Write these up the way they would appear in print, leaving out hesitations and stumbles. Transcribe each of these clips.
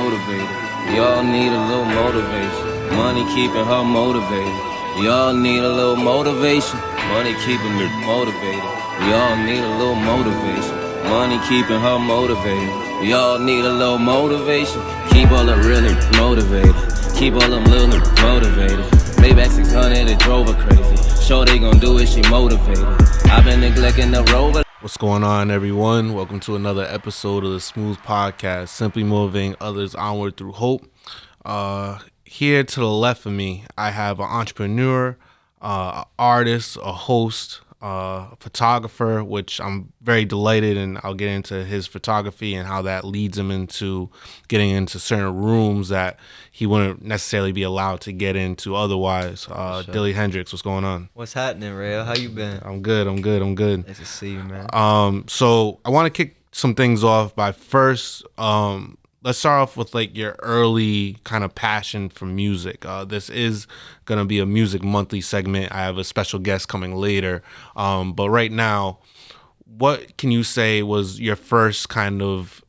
motivated. We all need a little motivation. Money keeping her motivated. We all need a little motivation. Money keeping me motivated. We all need a little motivation. Money keeping her motivated. We all need a little motivation. Keep all the real niggas motivated. Keep all them little niggas motivated. Maybach 600, it drove her crazy. Sure they gon' do it, she motivated. I've been neglecting the rover. What's going on, everyone? Welcome to another episode of the Smooth Podcast, simply motivating others onward through hope. Here to the left of me, I have an entrepreneur, an artist, a host, a photographer, which I'm very delighted, and I'll get into his photography and how that leads him into getting into certain rooms that he wouldn't necessarily be allowed to get into otherwise. Sure. Dilly Hendrix, what's going on? What's happening, Rayo? How you been? I'm good. Nice to see you, man. So I want to kick some things off by first, let's start off with like your early kind of passion for music. This is going to be a Music Monthly segment. I have a special guest coming later. But right now, what can you say was your first kind of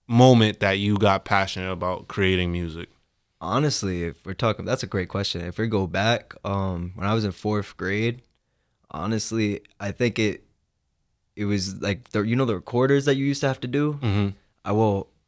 moment that you got passionate about creating music? Honestly, if we're talking, that's a great question. If we go back, when I was in fourth grade, honestly, I think it was like, the recorders that you used to have to do? Mm-hmm.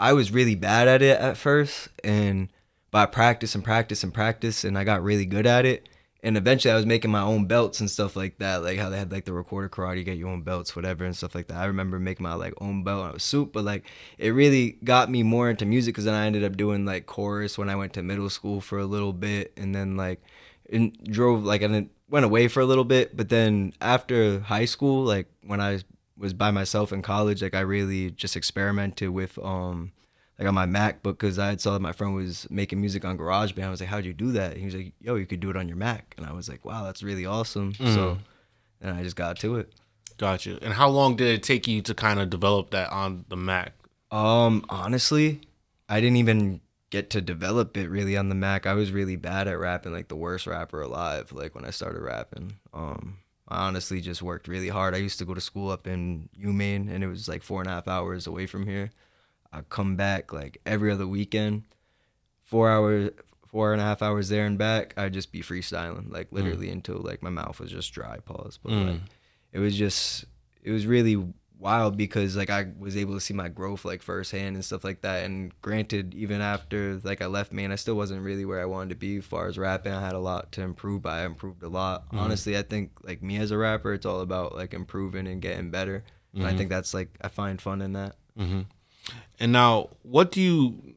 I was really bad at it at first, but I practiced and I got really good at it. And eventually I was making my own belts and stuff like that, like how they had like the recorder karate, you get your own belts, whatever, and stuff like that. I remember making my like own belt. I was soup, but like it really got me more into music because then I ended up doing like chorus when I went to middle school for a little bit, and then like and then went away for a little bit. But then after high school, like when I was by myself in college, like I really just experimented with like on my MacBook because I saw that my friend was making music on GarageBand. I was like, how'd you do that? And he was like, yo, you could do it on your Mac. And I was like, wow, that's really awesome. So then I just got to it. Gotcha. And how long did it take you to kind of develop that on the Mac? Honestly, I didn't even get to develop it really on the Mac. I was really bad at rapping, like the worst rapper alive, like when I started rapping. I honestly just worked really hard. I used to go to school up in UMaine, and it was like 4.5 hours away from here. I'd come back like every other weekend, 4.5 hours there and back. I'd just be freestyling, like literally until like my mouth was just dry, pause. But like it was really wild because like I was able to see my growth like firsthand and stuff like that. And granted, even after like I left Maine, I still wasn't really where I wanted to be as far as rapping. I had a lot to improve, but I improved a lot. Honestly, I think like me as a rapper, it's all about like improving and getting better. And I think that's like I find fun in that. And now, what do you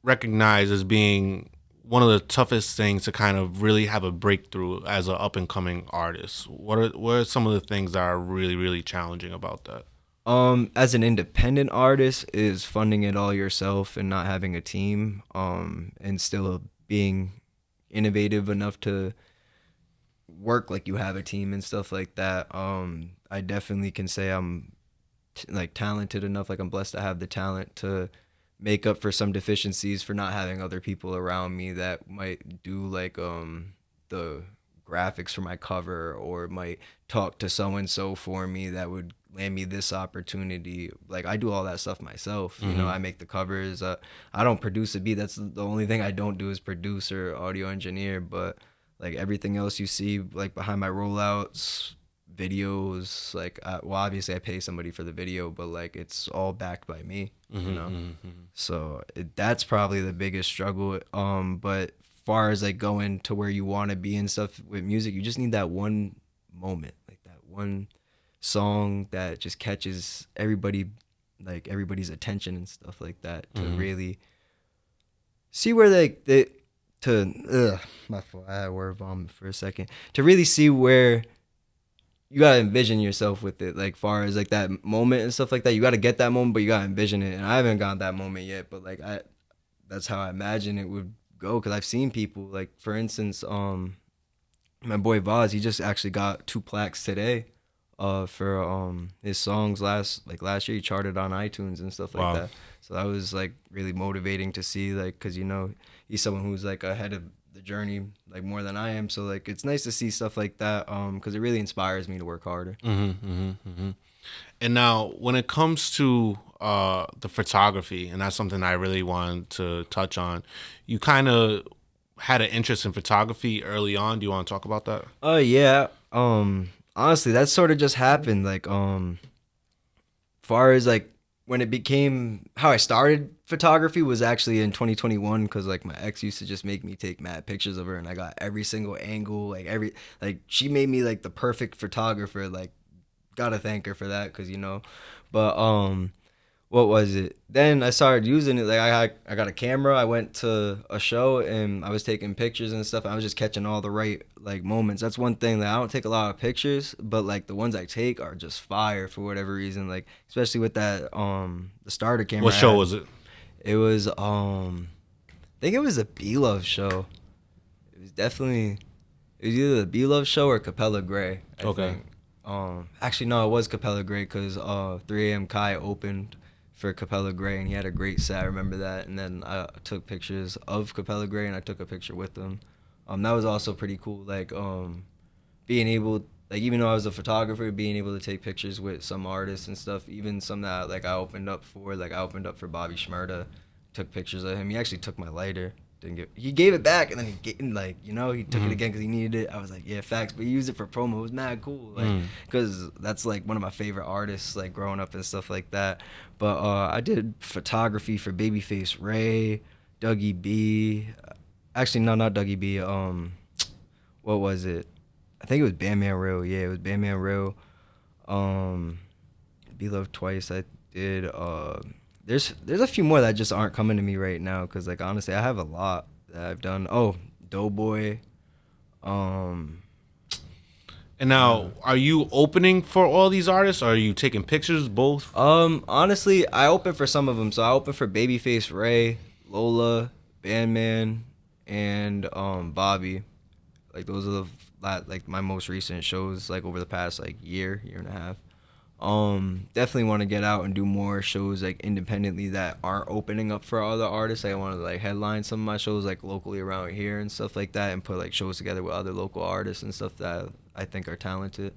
recognize as being one of the toughest things to kind of really have a breakthrough as an up-and-coming artist? What are some of the things that are really, really challenging about that? As an independent artist is funding it all yourself and not having a team, and still being innovative enough to work like you have a team and stuff like that. I definitely can say I'm like talented enough, like I'm blessed to have the talent to make up for some deficiencies for not having other people around me that might do like the graphics for my cover or might talk to so and so for me that would land me this opportunity. Like I do all that stuff myself. You know, I make the covers. I don't produce a beat. That's the only thing I don't do is produce or audio engineer, but like everything else you see like behind my rollouts, videos, like well obviously I pay somebody for the video, but like it's all backed by me, you know. So that's probably the biggest struggle. But far as like going to where you want to be and stuff with music, you just need that one moment, like that one song that just catches everybody's attention and stuff like that to really see where my fault, I had word vomit for a second, to really see where you gotta envision yourself with it, like far as like that moment and stuff like that. You gotta get that moment, but you gotta envision it. And I haven't got that moment yet, but like that's how I imagine it would go. Cause I've seen people, like for instance, my boy Vaz, he just actually got 2 plaques today, for his songs last year. He charted on iTunes and stuff like that. So that was like really motivating to see, like, cause you know he's someone who's like ahead of the journey like more than I am, so like it's nice to see stuff like that because it really inspires me to work harder. And now, when it comes to the photography, and that's something I really wanted to touch on, you kind of had an interest in photography early on. Do you want to talk about that? Oh yeah. Honestly, that sort of just happened. Like, far as like when it became how I started photography was actually in 2021 because like my ex used to just make me take mad pictures of her, and I got every single angle, like she made me like the perfect photographer. Like, gotta thank her for that because but what was it? Then I started using it. Like I got a camera. I went to a show and I was taking pictures and stuff. I was just catching all the right like moments. That's one thing that I don't take a lot of pictures, but like the ones I take are just fire for whatever reason. Like especially with that the starter camera. What show was it? It was I think it was a B Love show. It was either the B Love show or Capella Gray. I think. Actually no, it was Capella Gray because 3AM Kai opened for Capella Gray and he had a great set. I remember that. And then I took pictures of Capella Gray and I took a picture with him. That was also pretty cool. Like being able, like even though I was a photographer, being able to take pictures with some artists and stuff, even some that like I opened up for Bobby Shmurda, took pictures of him. He actually took my lighter. He gave it back and then he took it again because he needed it. I was like, yeah, facts, but he used it for promo. It was mad cool, like because that's like one of my favorite artists, like growing up and stuff like that. But I did photography for Babyface Ray, Dougie B. Actually, no, not Dougie B. What was it? I think it was Bandman Real. Yeah, it was Bandman Real. Be Loved Twice. I did. There's a few more that just aren't coming to me right now because like honestly I have a lot that I've done. Oh, Doughboy. And now, are you opening for all these artists? Or are you taking pictures? Both? Honestly, I open for some of them. So I open for Babyface Ray, Lola, Bandman, and Bobby. Like those are like my most recent shows like over the past like year and a half. Definitely want to get out and do more shows like independently that aren't opening up for other artists. I want to like headline some of my shows like locally around here and stuff like that, and put like shows together with other local artists and stuff that I think are talented.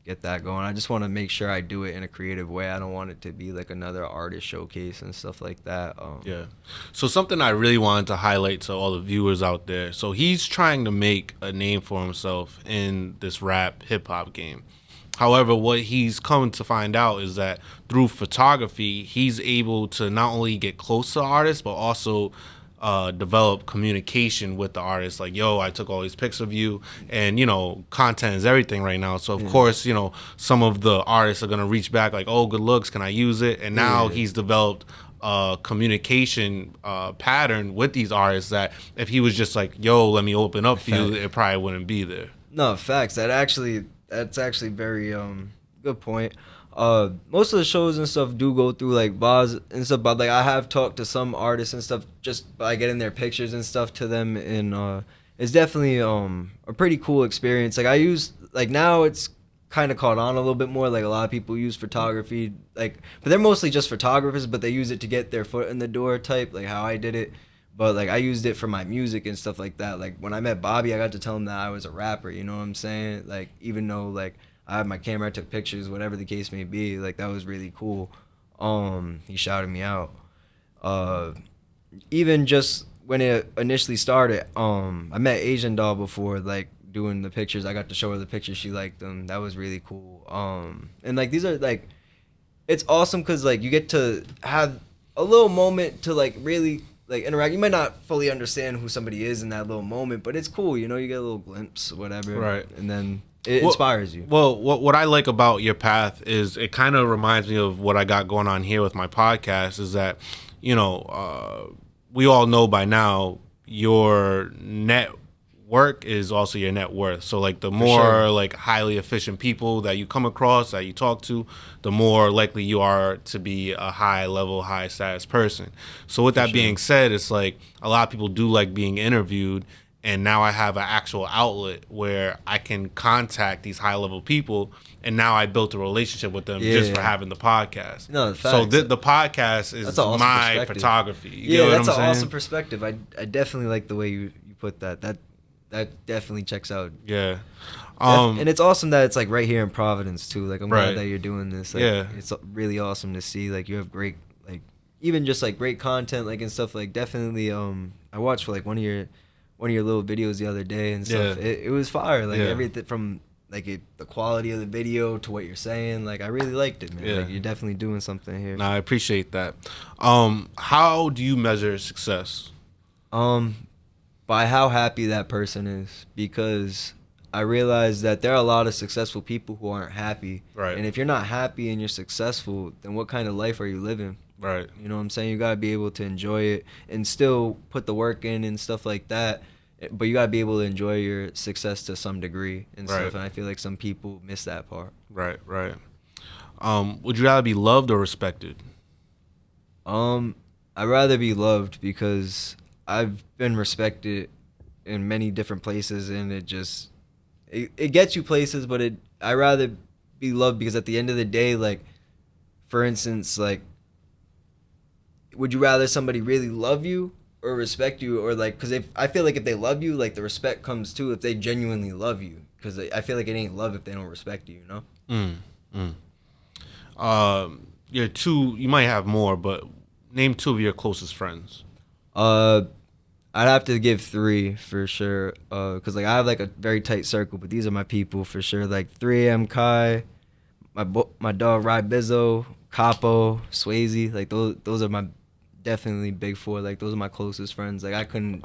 Get that going. I just want to make sure I do it in a creative way. I don't want it to be like another artist showcase and stuff like that. Yeah. So something I really wanted to highlight to all the viewers out there. So he's trying to make a name for himself in this rap hip hop game. However, what he's come to find out is that through photography, he's able to not only get close to the artist, but also develop communication with the artist. Like, yo, I took all these pics of you, and, content is everything right now. So, of course, some of the artists are going to reach back like, oh, good looks, can I use it? And now he's developed a communication pattern with these artists that if he was just like, yo, let me open up for you, it probably wouldn't be there. No, facts. That's actually very good point. Most of the shows and stuff do go through like bars and stuff, but like I have talked to some artists and stuff just by getting their pictures and stuff to them, and it's definitely a pretty cool experience. Like I use like now it's kind of caught on a little bit more. Like a lot of people use photography, like, but they're mostly just photographers, but they use it to get their foot in the door type, like how I did it. But like I used it for my music and stuff like that. Like when I met Bobby, I got to tell him that I was a rapper. You know what I'm saying? Like even though like I had my camera, I took pictures, whatever the case may be. Like that was really cool. He shouted me out. Even just when it initially started, I met Asian Doll before, like doing the pictures. I got to show her the pictures. She liked them. That was really cool. And like these are like, it's awesome because like you get to have a little moment to like really like interact. You might not fully understand who somebody is in that little moment, but it's cool. You get a little glimpse, whatever. Right. And then it inspires you. Well, what I like about your path is it kind of reminds me of what I got going on here with my podcast is that, we all know by now your net work is also your net worth. So like the more like highly efficient people that you come across, that you talk to, the more likely you are to be a high level, high status person. So with that being said, it's like a lot of people do like being interviewed, and now I have an actual outlet where I can contact these high level people, and now I built a relationship with them for having the podcast. No, so the podcast is my photography. You that's an awesome perspective. I definitely like the way you put that. that definitely checks out. Yeah. And it's awesome that it's like right here in Providence too. Like I'm Right. glad that you're doing this. Like, Yeah. it's really awesome to see. Like you have great, like even just like great content, like and stuff. Like definitely, I watched for like one of your little videos the other day and stuff. Yeah. It was fire. Like Yeah. everything from like the quality of the video to what you're saying. Like I really liked it, man. Yeah. Like you're definitely doing something here. Nah, I appreciate that. How do you measure success? By how happy that person is, because I realize that there are a lot of successful people who aren't happy. Right. And if you're not happy and you're successful, then what kind of life are you living? Right. You know what I'm saying? You got to be able to enjoy it and still put the work in and stuff like that. But you got to be able to enjoy your success to some degree and Right. stuff. And I feel like some people miss that part. Right. Right. Would you rather be loved or respected? I'd rather be loved because I've been respected in many different places, and it gets you places, but I rather be loved because at the end of the day, like for instance, like would you rather somebody really love you or respect you, or like because if I feel like if they love you, like the respect comes too if they genuinely love you, because I feel like it ain't love if they don't respect you, you know. Your two, you might have more, but name two of your closest friends. I'd have to give three for sure, because like I have like a very tight circle, but these are my people for sure. Like 3AM Kai, my dog Rye Bizzo, Capo, Swayze. Like those are my definitely big four. Like those are my closest friends. Like I couldn't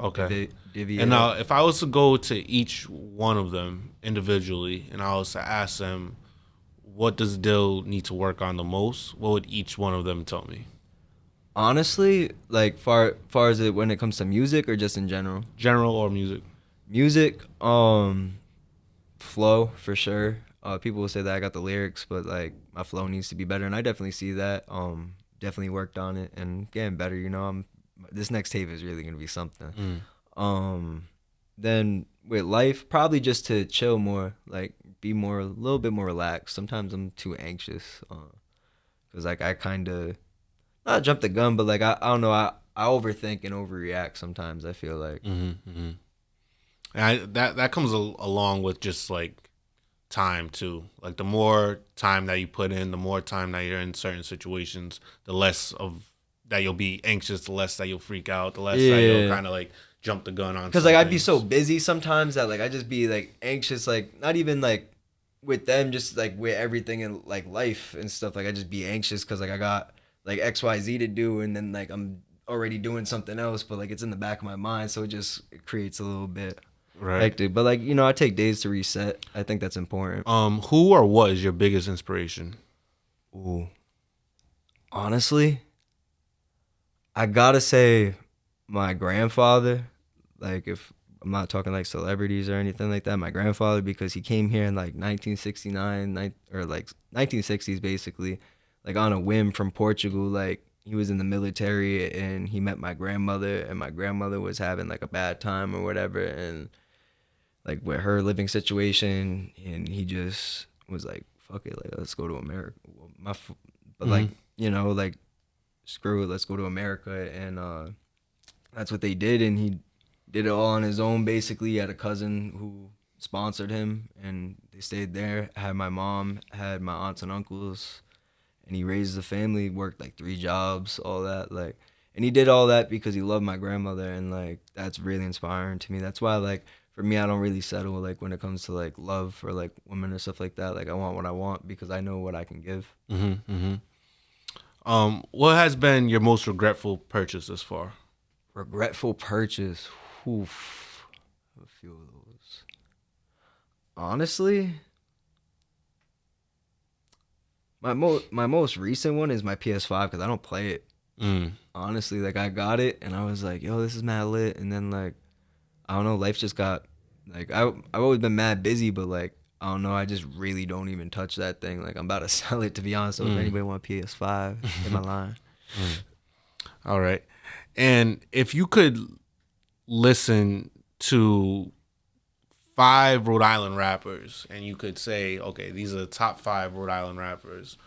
divvy And it now, up. if I was to go to each one of them individually, and I was to ask them, what does Dill need to work on the most? What would each one of them tell me? Honestly, like far as it when it comes to music or just in general. General or music? Music, flow for sure. People will say that I got the lyrics, but like my flow needs to be better, and I definitely see that. Definitely worked on it and getting better. You know, this next tape is really gonna be something. Then with life, probably just to chill more, like be a little bit more relaxed. Sometimes I'm too anxious, cause like I kind of not jump the gun, but like I don't know, I overthink and overreact sometimes. I feel like. And that comes along with just like time too. Like the more time that you put in, the more time that you're in certain situations, the less of that you'll be anxious, the less that you'll freak out, the less that you'll kind of like jump the gun on. Because like I'd be so busy sometimes that like I just be like anxious, like not even like with them, just like with everything in like life and stuff. Like I just be anxious because like I got like XYZ to do, and then like I'm already doing something else, but like it's in the back of my mind, so it creates a little bit hectic. But like, you know, I take days to reset. I think that's important. Who or what is your biggest inspiration? Ooh, honestly, I gotta say my grandfather. Like if I'm not talking like celebrities or anything like that, my grandfather, because he came here in like 1969 or like 1960s basically, like on a whim from Portugal. Like he was in the military and he met my grandmother, and my grandmother was having like a bad time or whatever, and like with her living situation, and he just was like, fuck it, like let's go to America. But like, you know, like screw it, let's go to America. And that's what they did, and he did it all on his own basically. He had a cousin who sponsored him, and they stayed there. Had my mom, had my aunts and uncles, and he raised a family, worked like 3 jobs, all that. Like, and he did all that because he loved my grandmother, and like that's really inspiring to me. That's why like for me, I don't really settle like when it comes to like love or like women or stuff like that. Like I want what I want because I know what I can give. What has been your most regretful purchase thus far? Regretful purchase. Oof. A few of those. Honestly, my most recent one is my PS5 because I don't play it. Honestly, like I got it and I was like, yo, this is mad lit. And then like, I don't know, life just got like I've always been mad busy, but like I don't know, I just really don't even touch that thing. Like I'm about to sell it, to be honest. So if anybody want a PS5, get my line. All right. And if you could listen to 5 Rhode Island rappers and you could say, okay, these are the top 5 Rhode Island rappers,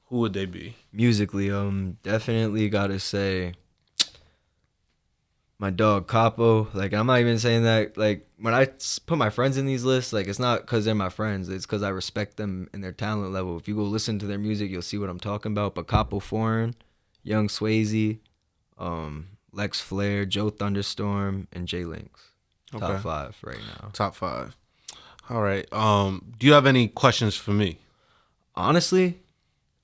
who would they be? Musically, definitely gotta say My dog Capo. Like, I'm not even saying that. Like, when I put my friends in these lists, like, it's not because they're my friends. It's because I respect them and their talent level. If you go listen to their music, you'll see what I'm talking about. But Capo Foreign, Young Swayze, Lex Flair, Joe Thunderstorm, and Jay Links. Top Okay. 5 right now. Top 5. All right. Do you have any questions for me? Honestly,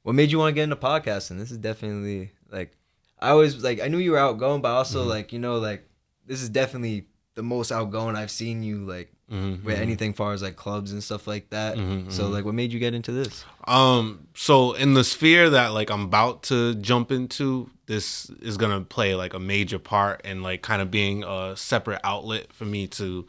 what made you want to get into podcasting? This is definitely, like, I always, like, I knew you were outgoing, but also, like, you know, like, this is definitely the most outgoing I've seen you, like, with anything far as, like, clubs and stuff like that. So, like, what made you get into this? So in the sphere that, like, I'm about to jump into, this is gonna play, like, a major part in, like, kind of being a separate outlet for me to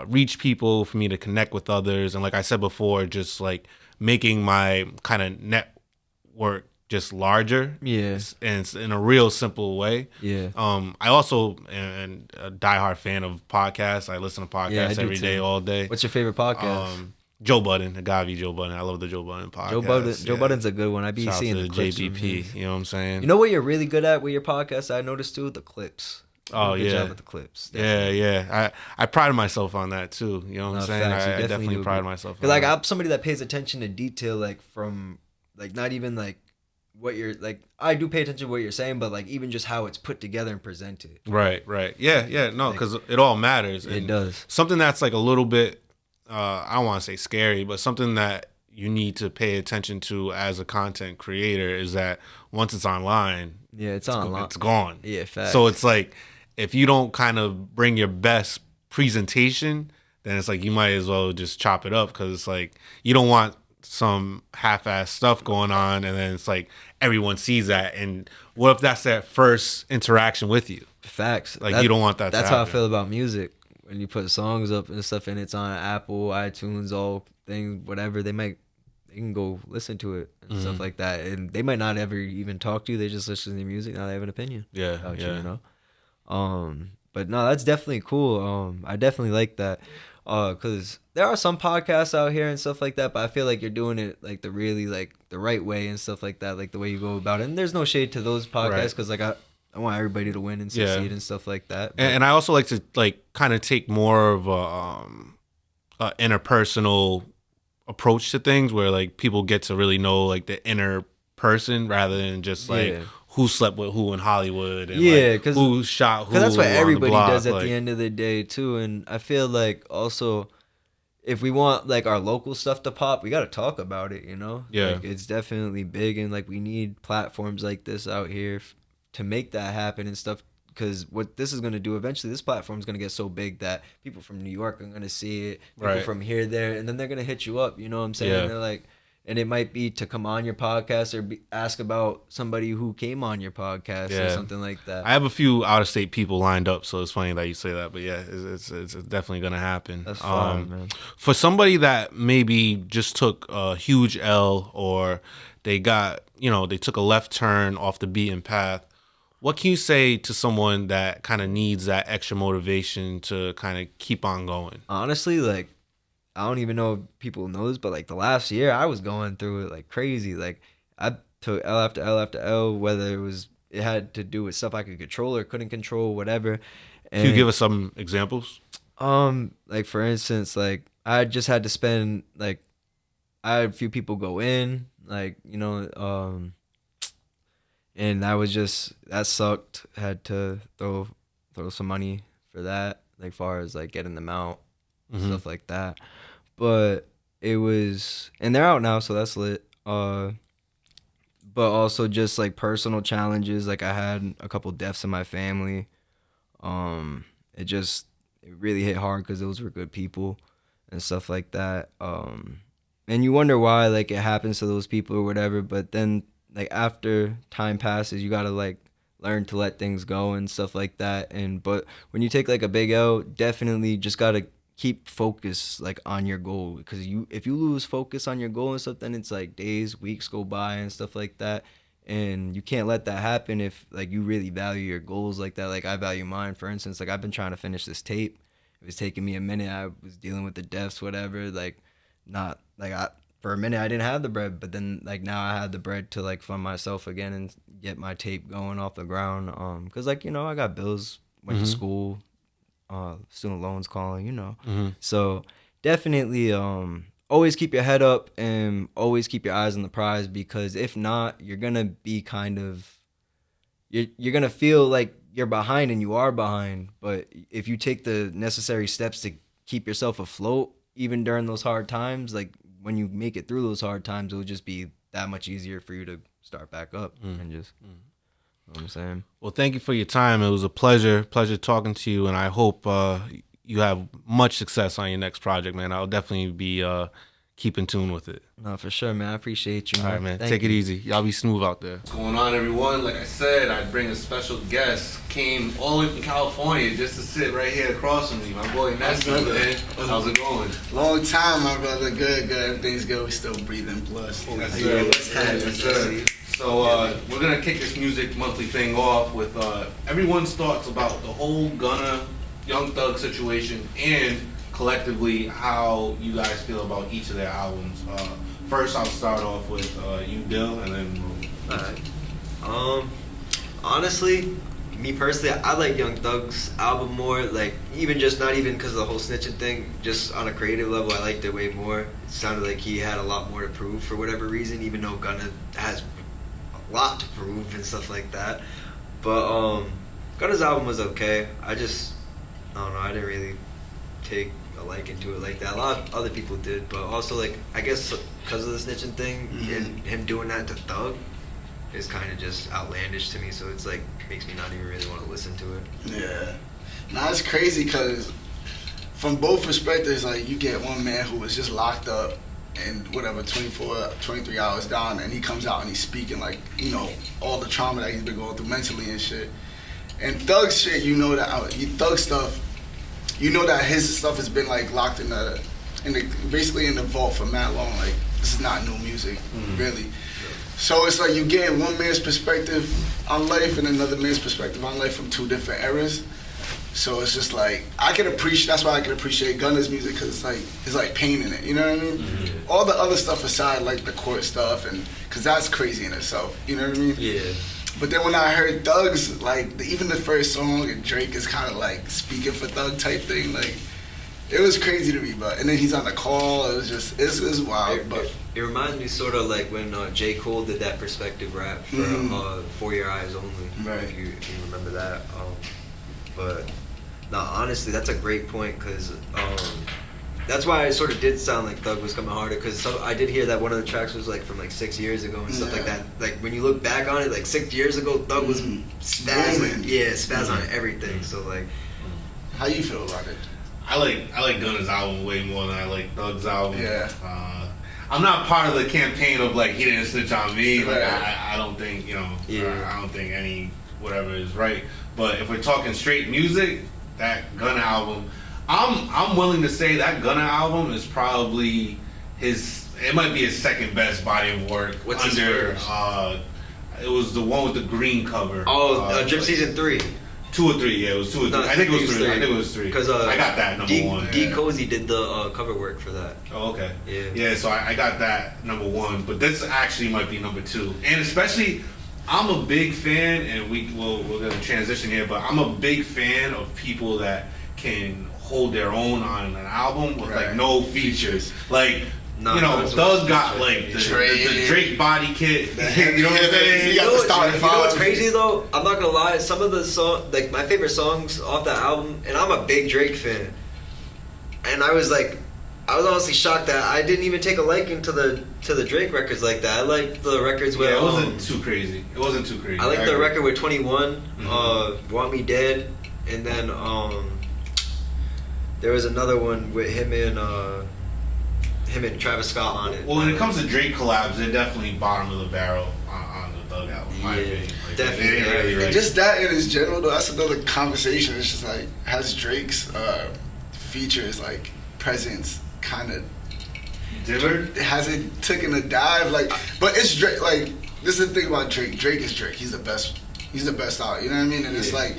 reach people, for me to connect with others, and like I said before, just like making my kind of network just larger. Yeah. And it's in a real simple way. Yeah. I also am a diehard fan of podcasts. I listen to podcasts Yeah, I do every day, too. all day. What's your favorite podcast? Joe Budden, the gotta be Joe Budden. I love the Joe Budden podcast. Joe Budden's a good one. I be Shout out seeing to the clips. JBP. You know what I'm saying? You know what you're really good at with your podcast? I noticed too, the clips. Oh, Good yeah. job with the clips. Yeah. I pride myself on that too. You know what I'm saying? Facts, you I definitely do pride good. myself on 'Cause, like, that. I'm somebody that pays attention to detail, like, from, like, not even, like, what you're, like, I do pay attention to what you're saying, but, like, even just how it's put together and presented. Right. Yeah, no, because it all matters. It And does. something that's like a little bit, I don't want to say scary, but something that you need to pay attention to as a content creator is that once it's online, Yeah, it's online. it's gone. Yeah, facts. So it's like, if you don't kind of bring your best presentation, then it's like you might as well just chop it up, because it's like you don't want some half-ass stuff going on, and then it's like everyone sees that, and what if that's their first interaction with you? Facts. Like, you don't want that to That's how I happen. feel about music. When you put songs up and stuff, and it's on Apple, iTunes, all things, whatever, they can go listen to it and stuff like that, and they might not ever even talk to you. They just listen to the music. Now they have an opinion. About you, you know. But no, that's definitely cool. I definitely like that. Because there are some podcasts out here and stuff like that, but I feel like you're doing it like the really, like, the right way and stuff like that, like the way you go about it. And there's no shade to those podcasts, because like I want everybody to win and succeed and stuff like that. But, And I also like to, like, kind of take more of a interpersonal approach to things, where like people get to really know, like, the inner person, rather than just like who slept with who in Hollywood, and like, who shot who. Because that's what on the everybody block, does at like, the end of the day too. And I feel like also, if we want, like, our local stuff to pop, we got to talk about it, you know? Yeah. Like, it's definitely big, and like we need platforms like this out here to make that happen and stuff. Because what this is going to do eventually, this platform is going to get so big that people from New York are going to see it, people from here, there, and then they're going to hit you up, you know what I'm saying? Yeah. They're like, and it might be to come on your podcast, or ask about somebody who came on your podcast or something like that. I have a few out-of-state people lined up, so it's funny that you say that. But yeah, it's definitely gonna happen. That's fine, man. For somebody that maybe just took a huge L, or they got, they took a left turn off the beaten path, what can you say to someone that kind of needs that extra motivation to kind of keep on going? Honestly, like, I don't even know if people know this, but like the last year I was going through it like crazy. Like, I took L after L after L, whether it had to do with stuff I could control or couldn't control, whatever. And, Can you give us some examples? Like, for instance, like, I just had to spend, like, I had a few people go in, like, and that sucked. Had to throw some money for that, like, far as like getting them out, stuff like that. But it was, and they're out now, so that's lit. But also just like personal challenges. Like, I had a couple deaths in my family. It really hit hard, because those were good people and stuff like that. And you wonder why, like, it happens to those people or whatever. But then, like, after time passes, you gotta like learn to let things go and stuff like that. But when you take like a big L, definitely just gotta keep focus, like, on your goal, because if you lose focus on your goal and stuff, then it's like days, weeks go by and stuff like that, and you can't let that happen if, like, you really value your goals like that. Like, I value mine. For instance, like, I've been trying to finish this tape. It was taking me a minute. I was dealing with the deaths, whatever. Like, not like for a minute I didn't have the bread, but then, like, now I have the bread to like fund myself again and get my tape going off the ground. Because, like, I got bills went to school, student loans calling, you know. So definitely always keep your head up and always keep your eyes on the prize, because if not, you're gonna be kind of you're gonna feel like you're behind, and you are behind. But if you take the necessary steps to keep yourself afloat, even during those hard times, like when you make it through those hard times, it'll just be that much easier for you to start back up and just. You know what I'm saying? Well, thank you for your time. It was a pleasure talking to you, and I hope you have much success on your next project, man. I'll definitely be keep in tune with it. No, for sure, man. I appreciate you. All right, man. Take it easy. Y'all be smooth out there. What's going on, everyone? Like I said, I'd bring a special guest. Came all the way from California just to sit right here across from me. My boy Nesi, man. How's it going? Long time, my brother. Good. Everything's good. We still breathing. Plus. Yes, sir. Yes, sir. So we're gonna kick this Music Monthly thing off with everyone's thoughts about the whole Gunna, Young Thug situation, and collectively how you guys feel about each of their albums. First, I'll start off with you, Dill, and then. Alright. Honestly, me personally, I like Young Thug's album more. Like, not even because of the whole snitching thing, just on a creative level, I liked it way more. It sounded like he had a lot more to prove for whatever reason, even though Gunna has a lot to prove and stuff like that. But Gunna's album was okay. I don't know, I didn't really take a liking to it like that. A lot of other people did, but also, like, I guess because of the snitching thing and him doing that to Thug is kind of just outlandish to me, so it's like makes me not even really want to listen to it. Yeah. Nah, it's crazy because from both perspectives, like, you get one man who was just locked up and whatever, 24, 23 hours down, and he comes out and he's speaking, like, you know, all the trauma that he's been going through mentally and shit. And Thug shit, you know that Thug stuff, you know that his stuff has been, like, locked in the basically in the vault for mad long. Like, this is not new music, really. So it's like you get one man's perspective on life and another man's perspective on life from two different eras. So it's just like, that's why I can appreciate Gunna's music, because it's like pain in it, you know what I mean? All the other stuff aside, like the court stuff, and because that's crazy in itself, you know what I mean? Yeah. But then when I heard Thug's, like, even the first song, and Drake is kind of like speaking for Thug type thing, like, it was crazy to me. But and then he's on the call, it was just, it's wild. But it reminds me sort of like when J. Cole did that perspective rap for For Your Eyes Only, right? If you remember that. But no, honestly, that's a great point, because that's why it sort of did sound like Thug was coming harder, because I did hear that one of the tracks was like from like 6 years ago and stuff like that. Like, when you look back on it, like 6 years ago, Thug was spazzing. Yeah, spazzing on everything. So, like, how you feel about it? I like Gunna's album way more than I like Thug's album. Yeah. I'm not part of the campaign of, like, he didn't snitch on me. Like, Right. I don't think, you know, Yeah. I don't think any whatever is right. But if we're talking straight music, that Gunna album, I'm willing to say that Gunna album is probably it might be his second best body of work. What's his first? It was the one with the green cover. Drip Season 3. 2 or 3, yeah, it was 2 or 3. I think it was 3. I think it was 3. Because I got that number one. D. Cozy did the cover work for that. Oh, okay. Yeah. Yeah, so I got that number 1, but this actually might be number 2. And especially, I'm a big fan, and we're going to transition here, but I'm a big fan of people that can hold their own on an album with like no features. Like, you know, Thug got like the Drake body kit. You know what I'm saying? You know what's crazy though? I'm not gonna lie. Some of the songs, like my favorite songs off that album, and I'm a big Drake fan. And I was honestly shocked that I didn't even take a liking to the Drake records like that. I liked the records with. Yeah, it wasn't too crazy. I like the record with 21, Want Me Dead, and then there was another one with him and Travis Scott on it. Well, when it comes to Drake collabs, they're definitely bottom of the barrel on the Thug album. In my opinion. Like, definitely. And just that in its general, though, that's another conversation. It's just like, has Drake's features, like presence, kind of differed? Has it taken a dive? Like, but it's Drake. Like, this is the thing about Drake. Drake is Drake. He's the best. He's the best out. You know what I mean? And it's like,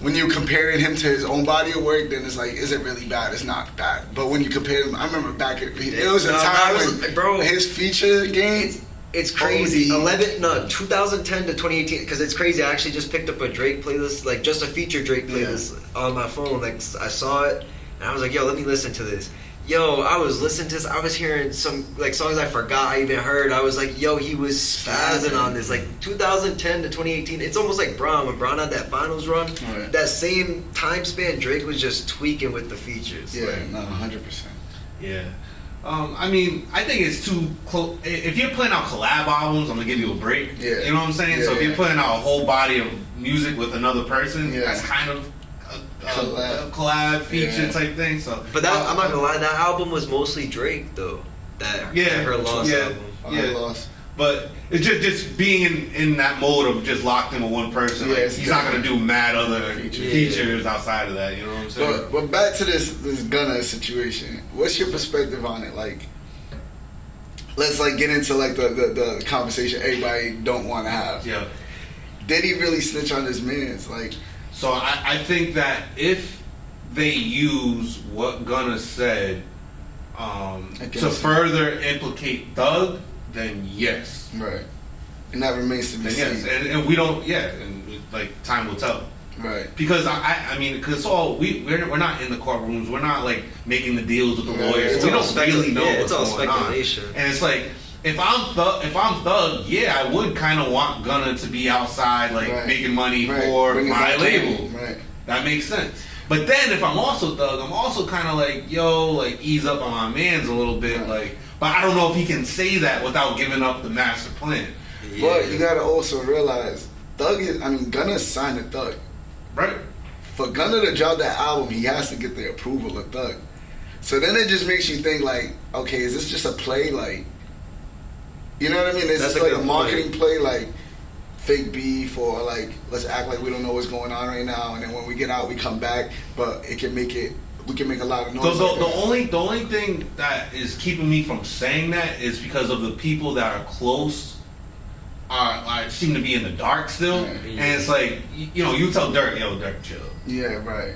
when you're comparing him to his own body of work, then it's like, is it really bad? It's not bad. But when you compare him, I remember back at, it was a time when his feature game. It's crazy. OD. 2010 to 2018. Because it's crazy. I actually just picked up a Drake playlist, like just a feature Drake playlist on my phone. Like I saw it, and I was like, yo, let me listen to this. Yo, I was listening to this. I was hearing some like songs I forgot I even heard. I was like, yo, he was spazzing on this. Like 2010 to 2018. It's almost like Braun. When Braun had that finals run, that same time span, Drake was just tweaking with the features. Yeah, like, no, 100%. Yeah. I mean, I think it's too close. If you're putting out collab albums, I'm gonna give you a break. Yeah. You know what I'm saying? Yeah, so if yeah. you're putting out a whole body of music with another person, Yeah. that's kind of a collab feature type thing. So, but that I'm not gonna lie, that album was mostly Drake though. That her lost album. Lost. But it's just being in that mode of just locked in with one person. Like, he's not gonna do mad other features outside of that. You know what I'm saying? But back to this Gunna situation. What's your perspective on it? Like, let's like get into like the conversation everybody don't want to have. Yeah. Did he really snitch on his mans? Like, so I think that if they use what Gunna said to further implicate Thug, then yes. Right. And that remains to be seen. Yes, and we don't. Yeah, and like time will tell. Right. Because I mean, because we're not in the courtrooms. We're not like making the deals with the lawyers. So we don't really know what's going on. And it's like, if I'm Thug, yeah, I would kind of want Gunna to be outside, like making money for my label. Right. That makes sense. But then if I'm also Thug, I'm also kind of like, yo, like ease up on my mans a little bit, like. But I don't know if he can say that without giving up the master plan. Yeah. But you gotta also realize, Gunna signed to Thug. Right. For Gunna to drop that album, he has to get the approval of Thug. So then it just makes you think like, okay, is this just a play? Like, you know what I mean? Is this like a marketing play? Like, fake beef, or like, let's act like we don't know what's going on right now, and then when we get out, we come back, but we can make a lot of noise. The only thing that is keeping me from saying that is because of the people that are close seem to be in the dark still, and it's like, you tell Dirk, yo, Dirk, chill. Yeah, right.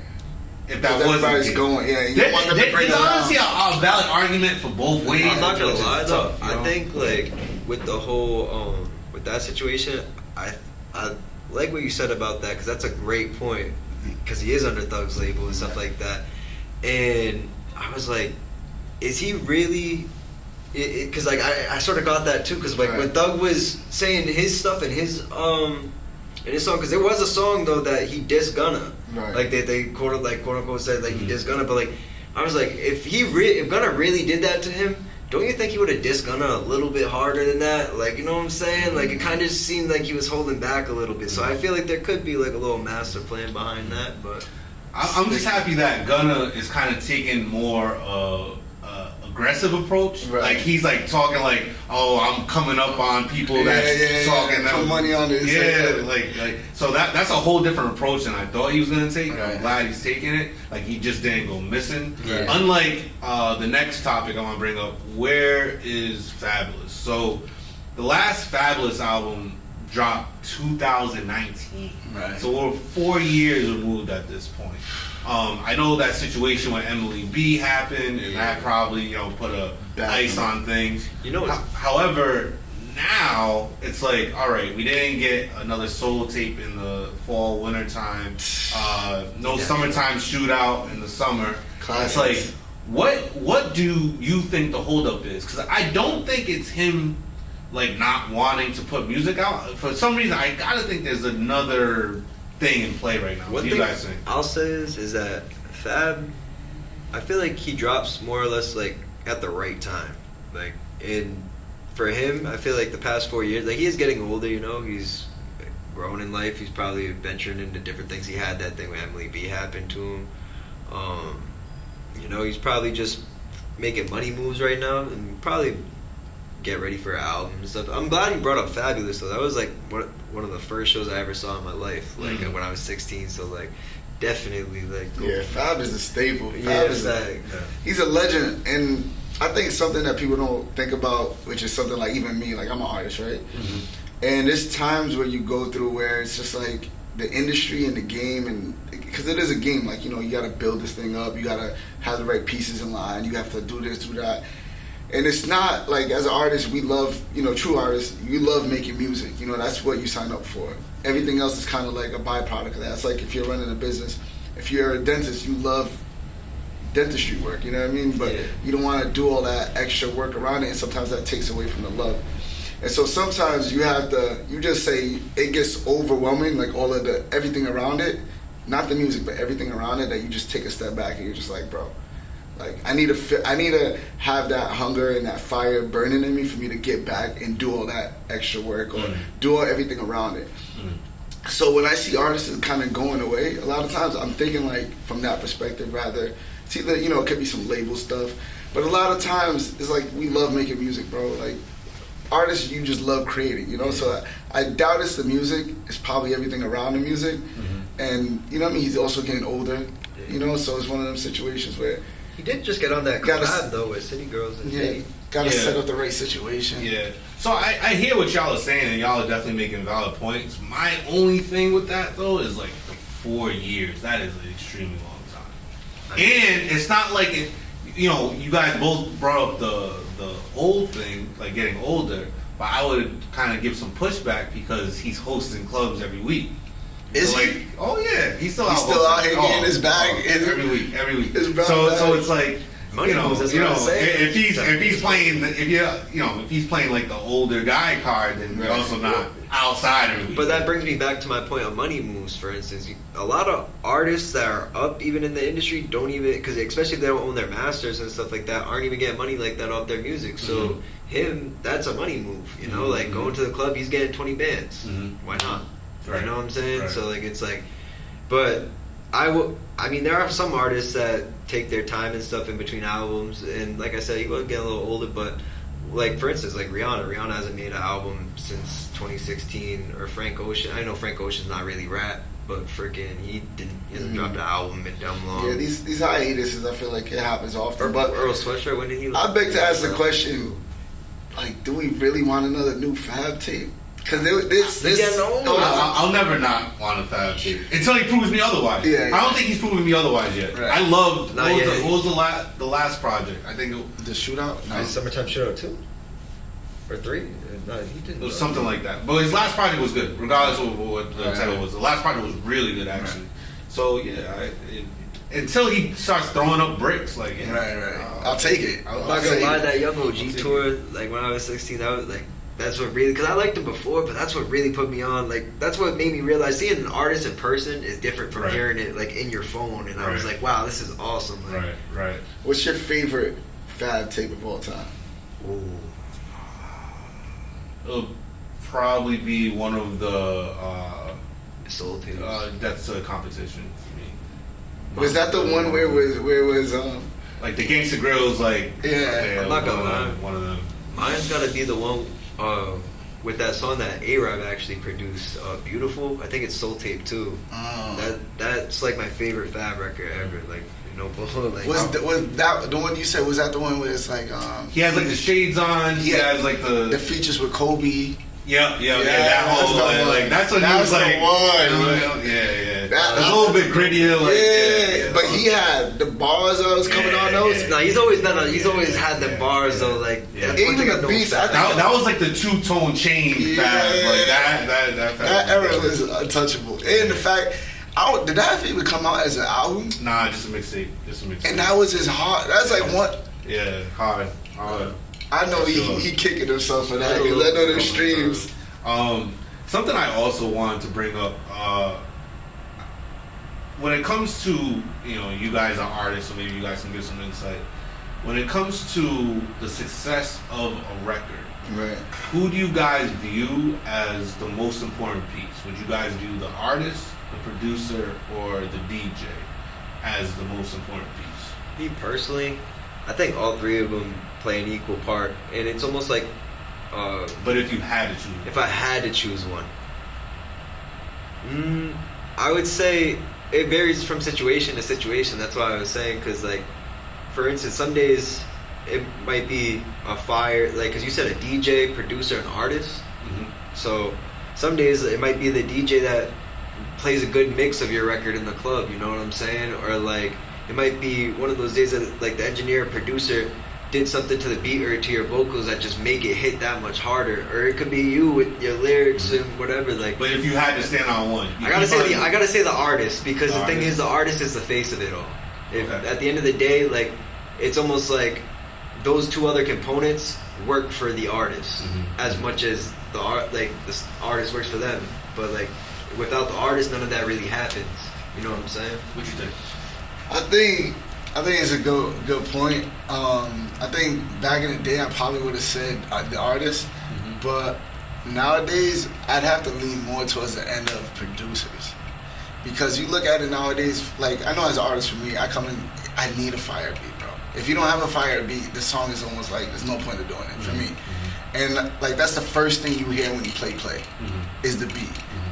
If that wasn't everybody's going, you want them to bring it down. There's honestly a valid argument for both ways. I'm not gonna lie though. I think like with the whole with that situation, I like what you said about that, because that's a great point, because he is under Thug's label and stuff like that. And I was like, is he really? Because like I sort of got that too, because like when Thug was saying his stuff in his song, because there was a song though that he dissed Gunna, like they quote unquote said like he dissed Gunna, but like I was like, if Gunna really did that to him, don't you think he would have dissed Gunna a little bit harder than that? Like, you know what I'm saying? Like, it kind of seemed like he was holding back a little bit. So I feel like there could be like a little master plan behind that, but. I'm just happy that Gunna is kind of taking more aggressive approach. Right. Like he's like talking like, oh, I'm coming up on people that's talking. Put money on this. Yeah, like so that's a whole different approach than I thought he was gonna take. Right. I'm glad he's taking it. Like he just didn't go missing. Right. Unlike the next topic I want to bring up, where is Fabulous? So the last Fabulous album dropped 2019. Right. So we're 4 years removed at this point. I know that situation when Emily B happened, and that probably put a ice on things. However, now it's like, all right, we didn't get another solo tape in the fall, winter time. No summertime shootout in the summer. It's like, what do you think the holdup is? Because I don't think it's him like not wanting to put music out. For some reason, I gotta think there's another thing in play right now. What do you guys think? I'll say is that Fab, I feel like he drops more or less like at the right time. Like, and for him, I feel like the past 4 years, like he is getting older. He's growing in life. He's probably venturing into different things. He had that thing with Emily B happen to him. He's probably just making money moves right now, and probably get ready for an album and stuff. I'm glad you brought up Fabulous though. That was like one of the first shows I ever saw in my life, like when I was 16. So like, definitely like. Yeah, Fab is a staple. Fab is he's a legend, and I think something that people don't think about, which is something like even me, like I'm an artist, right? Mm-hmm. And there's times where you go through where it's just like the industry and the game, and because it is a game, like you got to build this thing up, you got to have the right pieces in line, you have to do this, do that. And it's not like, as an artist, we love, true artists, you love making music. That's what you sign up for. Everything else is kind of like a byproduct of that. It's like if you're running a business, if you're a dentist, you love dentistry work, you know what I mean? But you don't want to do all that extra work around it, and sometimes that takes away from the love. And so sometimes you just say it gets overwhelming, like all of everything around it, not the music, but everything around it, that you just take a step back and you're just like, bro, like I need to have that hunger and that fire burning in me for me to get back and do all that extra work or do everything around it. So when I see artists kind of going away, a lot of times I'm thinking like from that perspective rather. It's either, it could be some label stuff, but a lot of times it's like we love making music, bro. Like artists, you just love creating, So I doubt it's the music. It's probably everything around the music. And he's also getting older, So it's one of them situations where he did just get on that collab though with City Girls and Diddy. Gotta set up the right situation. Yeah. So I hear what y'all are saying, and y'all are definitely making valid points. My only thing with that though is like the 4 years. That is an extremely long time. And it's not like it. You guys both brought up the old thing, like getting older. But I would kind of give some pushback because he's hosting clubs every week. Is so he? Oh yeah, he's still out here getting his bag every week. So it's like. If he's playing like the older guy card, then you're also not outside every week. But that brings me back to my point on money moves. For instance, a lot of artists that are up even in the industry don't even, because especially if they don't own their masters and stuff like that, aren't even getting money like that off their music. So that's a money move. Like going to the club, he's getting 20 bands. Why not? Right. You know what I'm saying? Right. So like it's like, but there are some artists that take their time and stuff in between albums, and like I said, he will get a little older, but like for instance, like Rihanna hasn't made an album since 2016, or Frank Ocean. I know Frank Ocean's not really rap, but freaking he hasn't dropped an album in dumb long. Yeah, these hiatuses, I feel like it happens often. But Earl Sweatshirt, when did he? I beg to ask the question, like, do we really want another new Fab tape? Because I'll never not want a Fab tape until he proves me otherwise. Yeah. I don't think he's proven me otherwise yet. Right. I love. What was the last project? I think the Shootout. No. Summertime Shootout 2 or 3. No, he didn't. It was something like that. But his last project was good, regardless of what the title was. The last project was really good, actually. Right. So until he starts throwing up bricks, like I'll take it. I'm not gonna lie, that Young OG tour, like when I was 16, that was like. That's what really, because I liked him before, but that's what really put me on. Like, that's what made me realize seeing an artist in person is different from hearing it, like, in your phone. And I was like, wow, this is awesome. Like, Right. What's your favorite Fab tape of all time? Ooh. It'll probably be one of the Soul tapes. That's a competition for me. Was that the one where it was like the Gangsta Grills, like yeah, I'm not gonna lie. One of them. Mine's gotta be the one with that song that A-Rap actually produced, Beautiful. I think it's Soul Tape 2. Oh. That's like my favorite Fab record ever. Like, like was that the one you said? Was that the one where it's like he has like the shades on. He has like the features with Kobe. Yeah. That whole that's what he was like. Yeah. That's a little bit grittier. Like, but he had the bars that was coming on those. No, he's always had the bars though. Like even the beats. That was like the two-tone chain Fab. Like that era was untouchable. And the fact. Did that even come out as an album? Nah, just a mixtape. And that was his hard. That's like what? Yeah, hard. I know he kicking himself for that because I know the streams. Something I also wanted to bring up. When it comes to you guys are artists, so maybe you guys can give some insight. When it comes to the success of a record, right? Who do you guys view as the most important piece? Would you guys view the artist, the producer, or the DJ as the most important piece? Me personally, I think all three of them play an equal part, and it's almost like. But if you had to choose, if I had to choose one, I would say it varies from situation to situation. That's why I was saying, because like, for instance, some days it might be a fire, like, because you said a DJ, producer, and artist. Mm-hmm. So some days it might be the DJ that plays a good mix of your record in the club, you know what I'm saying? Or like it might be one of those days that like the engineer, producer did something to the beat or to your vocals that just make it hit that much harder, or it could be you with your lyrics and whatever. Like, But if you had to stand on one, I gotta say the artist, because the thing is, the artist is the face of it all. If at the end of the day, like, it's almost like those two other components work for the artist as much as the artist works for them. But like, without the artist, none of that really happens. You know what I'm saying? What you think? I think it's a good point. I think back in the day, I probably would have said the artist, but nowadays I'd have to lean more towards the end of producers, because you look at it nowadays. Like, I know as an artist, for me, I come in, I need a fire beat, bro. If you don't have a fire beat, the song is almost like there's no point of doing it for me. And like, that's the first thing you hear when you play is the beat.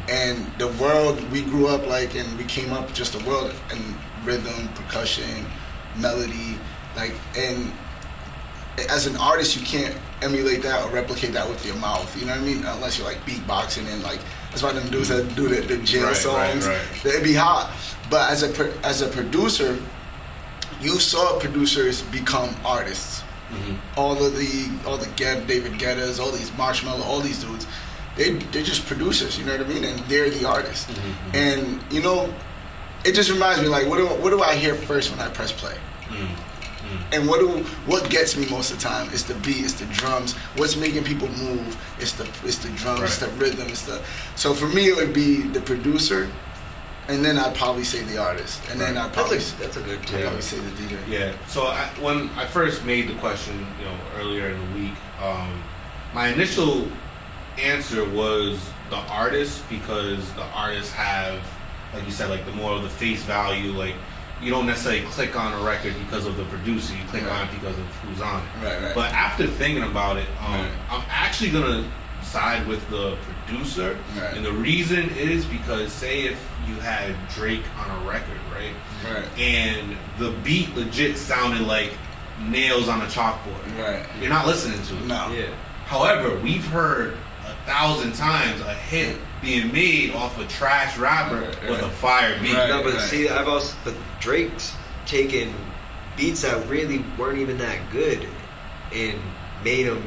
And the world we grew up like, and we came up just the world and rhythm, percussion, melody, like, and as an artist you can't emulate that or replicate that with your mouth, you know what I mean, unless you're like beatboxing, and like that's why them dudes that do the jail songs, they'd be hot. But as a producer, you saw producers become artists. All the David Guettas, all these Marshmello, all these dudes, they're just producers, you know what I mean, and they're the artists. And you know, it just reminds me, like, what do I hear first when I press play? And what gets me most of the time is the beat, it's the drums. What's making people move? It's the drums, it's the rhythm, so for me it would be the producer, and then I'd probably say the artist, and then I'd probably that's a good I'd probably say the DJ. Yeah. So when I first made the question, you know, earlier in the week, my initial answer was the artist, because the artists have, like you said, like the more of the face value. Like, you don't necessarily click on a record because of the producer, you click on it because of who's on it. Right. But after thinking about it, I'm actually gonna side with the producer, and the reason is because, say if you had Drake on a record, right? And the beat legit sounded like nails on a chalkboard. You're not listening to it. No. Yeah. However, we've heard 1,000 times a hit being made off a trash rapper with a fire beat. No, but see, but Drake's taken beats that really weren't even that good and made them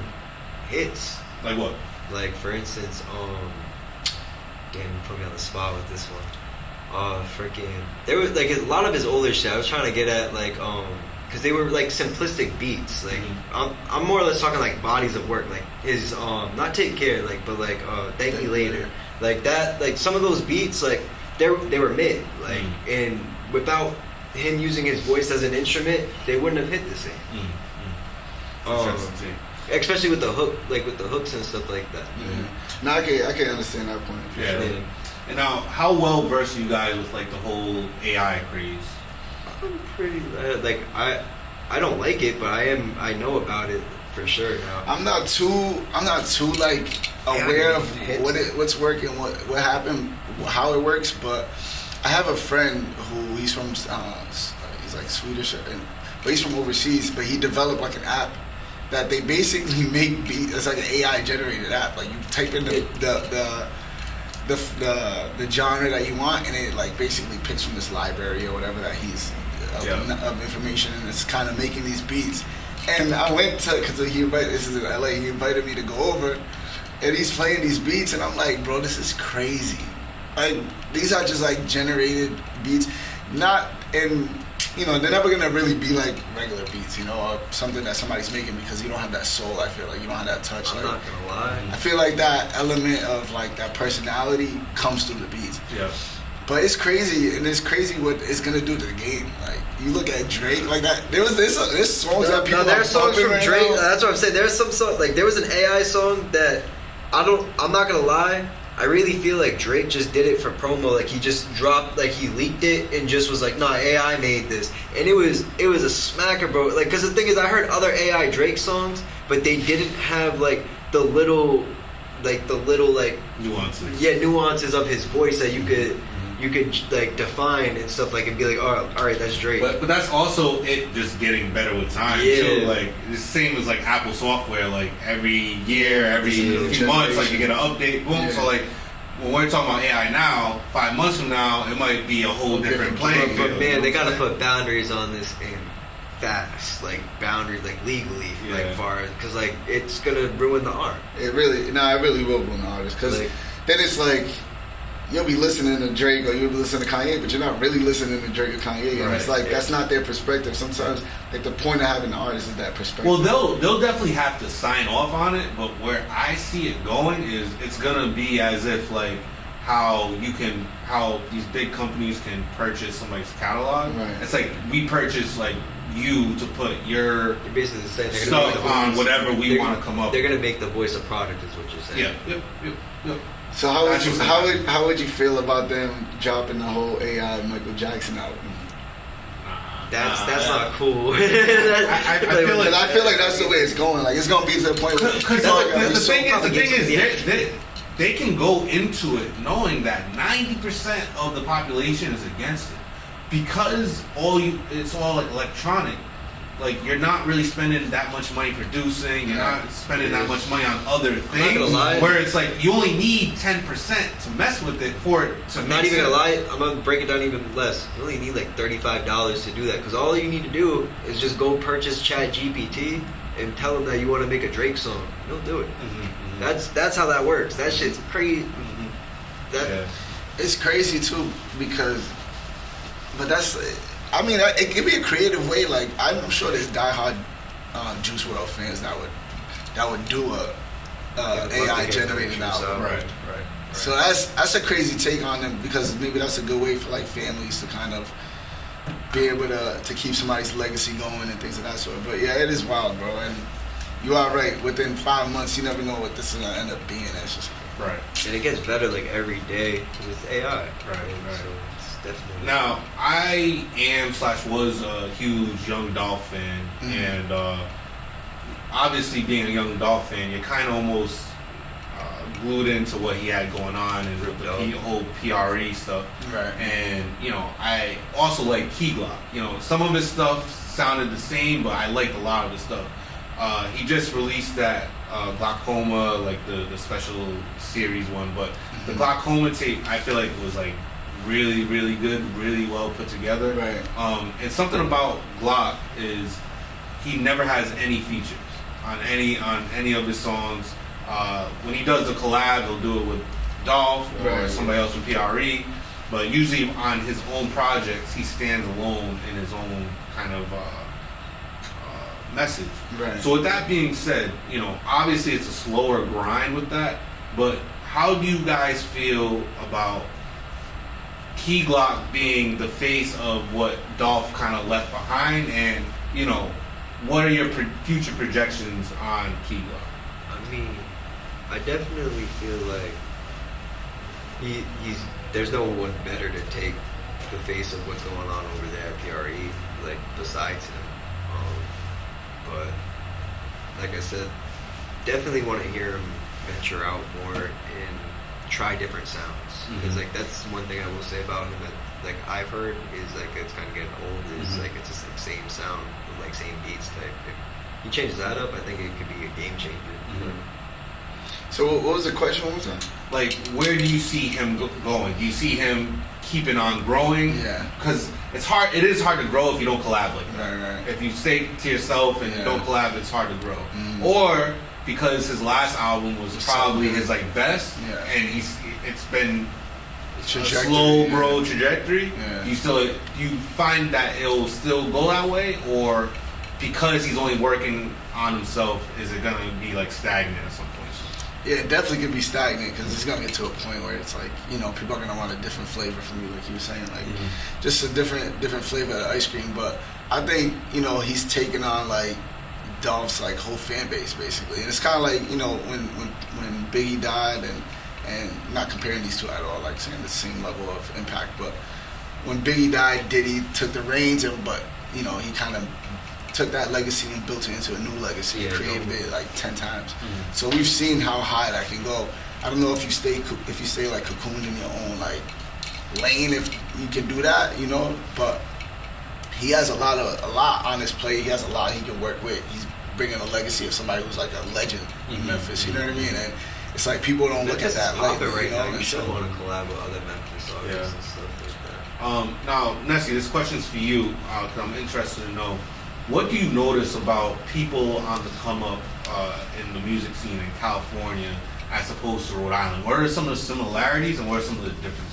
hits. Like what? Like, for instance, damn, you put me on the spot with this one. There was like a lot of his older shit. I was trying to get at, like, because they were like simplistic beats. Like, I'm more or less talking like bodies of work. Like his not Take Care, like, but like Thank You Later, like that. Like some of those beats, like they were mid. Like, and without him using his voice as an instrument, they wouldn't have hit the same. Especially with the hook, like with the hooks and stuff like that. No, I can understand that point. Yeah. And now, how well versed are you guys with like the whole AI craze? I'm pretty like I don't like it, but I know about it for sure now. I'm not too like aware of what's working, what happened, how it works. But I have a friend who he's from he's like Swedish, but he's from overseas. But he developed like an app that they basically make beats. It's like an AI generated app. Like, you type in the genre that you want, and it like basically picks from this library or whatever that he's of information, and it's kind of making these beats. And I went to, because this is in LA, he invited me to go over, and he's playing these beats, and I'm like, bro, this is crazy. Like, these are just like generated beats, not in, you know, they're never gonna really be like regular beats, you know, or something that somebody's making, because you don't have that soul. I feel like you don't have that touch. I'm not gonna lie. I feel like that element of like that personality comes through the beats. Yeah. But it's crazy, and it's crazy what it's gonna do to the game. Like, you look at Drake, like that. There's songs that people there's songs from right Drake. now. That's what I'm saying. There's some song, like there was an AI song that I'm not gonna lie. I really feel like Drake just did it for promo. Like, he just dropped, like he leaked it and just was like, nah, AI made this, and it was a smacker, bro. Like, because the thing is, I heard other AI Drake songs, but they didn't have like the little nuances. Yeah, nuances of his voice that you could like define and stuff, like, and be like, oh, all right, that's Drake. But that's also it just getting better with time too. Like, it's the same as like Apple software. Like, every year, every few months, like you get an update, boom. Yeah. So like, when we're talking about AI now, 5 months from now, it might be a whole different playing field. But man, they gotta put boundaries on this and fast, like boundary, like legally, Yeah. like far, because like it's gonna ruin the art. It really will ruin the artist, because Like- then it's like you'll be listening to Drake or you'll be listening to Kanye, but you're not really listening to Drake or Kanye, and it's Right. like that's not their perspective. Sometimes, like the point of having the artist is that perspective. Well, they'll definitely have to sign off on it, but where I see it going is it's gonna be as if like how these big companies can purchase somebody's catalog. Right. It's like we purchase like you to put your You're basically saying they're gonna stuff make the on voice- whatever we they're- want to come up They're with. gonna make the voice a product, is what you're saying. Yep. So how would That's you what's how would you feel about them dropping the whole AI Michael Jackson album? That's not cool. I feel like- Because I feel like that's the way it's going. Like it's gonna be to the point where Because people are gonna be the so thing is, they can go into it knowing that 90% of the population is against it, because it's all like electronic. Like you're not really spending that much money producing. You're not spending that much money on other not things. gonna lie. Where it's like you only need 10% to mess with it for it to. I'm make not even gonna sense. lie. I'm gonna break it down even less. You only need like $35 to do that, because all you need to do is just go purchase Chat GPT and tell them that you want to make a Drake song. They'll do it. That's how that works. That shit's crazy. That Yeah. It's crazy too because, but that's. I mean, it could be a creative way. Like I'm sure there's diehard Juice WRLD fans that would do a AI generated album. Right. So that's a crazy take on them, because maybe that's a good way for like families to kind of be able to keep somebody's legacy going and things of that sort. But yeah, it is wild, bro. And you are right. Within 5 months, you never know what this is gonna end up being. It's just Right. and it gets better like every day because it's AI. Right. So it's definitely. Now, I was a huge Young Dolph fan, and obviously being a Young Dolph fan, you're kind of almost glued into what he had going on and the whole PRE stuff. Right. And, I also like Key Glock. Some of his stuff sounded the same, but I liked a lot of his stuff. He just released that Glaucoma, like the special series one, but the Glaucoma tape, I feel like was like really, really good, really well put together. Right. And something about Glock is he never has any features on any of his songs. When he does a collab, he'll do it with Dolph or somebody else from PRE, but usually on his own projects, he stands alone in his own kind of message. Right. So with that being said, obviously it's a slower grind with that, but how do you guys feel about Key Glock being the face of what Dolph kind of left behind, and what are your future projections on Key Glock? I mean, I definitely feel like there's no one better to take the face of what's going on over there at PRE, like besides him. But like I said, definitely want to hear him venture out more and try different sounds. Because like that's one thing I will say about him that like I've heard is like it's kind of getting old. Is like it's just like same sound with like same beats type. If he changes that up, I think it could be a game changer. So what was the question one more time? Like, where do you see him going? Do you see him keeping on growing? Yeah. Because it is hard to grow if you don't collab like that. Right. If you stay to yourself and you don't collab, it's hard to grow. Or because his last album was probably his like best, and it's been a slow grow trajectory. Yeah. You find that it'll still go that way, or because he's only working on himself, is it gonna be like stagnant at some point? Yeah, it definitely could be stagnant, because it's gonna get to a point where it's like, people are gonna want a different flavor from you, like you were saying, like just a different flavor of ice cream. But I think he's taken on like Dolph's like whole fan base basically, and it's kind of like when Biggie died, and not comparing these two at all, like saying the same level of impact, but when Biggie died, Diddy took the reins, but he kind of took that legacy and built it into a new legacy and created it like 10 times. So we've seen how high that can go. I don't know if you stay like cocooned in your own like lane, if you can do that, but he has a lot on his plate. He has a lot he can work with. He's bringing a legacy of somebody who's like a legend in Memphis, you know what I mean? And it's like people don't look at that like popping right now. You and should so- want to collab with other Memphis artists Yeah. and stuff like that. Now, Nesi, this question's for you, because I'm interested to know. what do you notice about people on the come up in the music scene in California as opposed to Rhode Island? What are some of the similarities and what are some of the differences?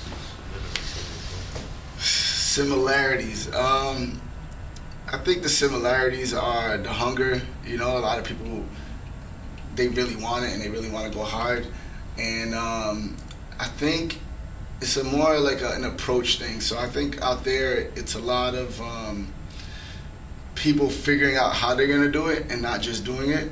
Similarities. I think the similarities are the hunger. You know, a lot of people, they really want it and they really want to go hard. And I think it's a more like an approach thing. So I think out there, it's a lot of people figuring out how they're going to do it and not just doing it.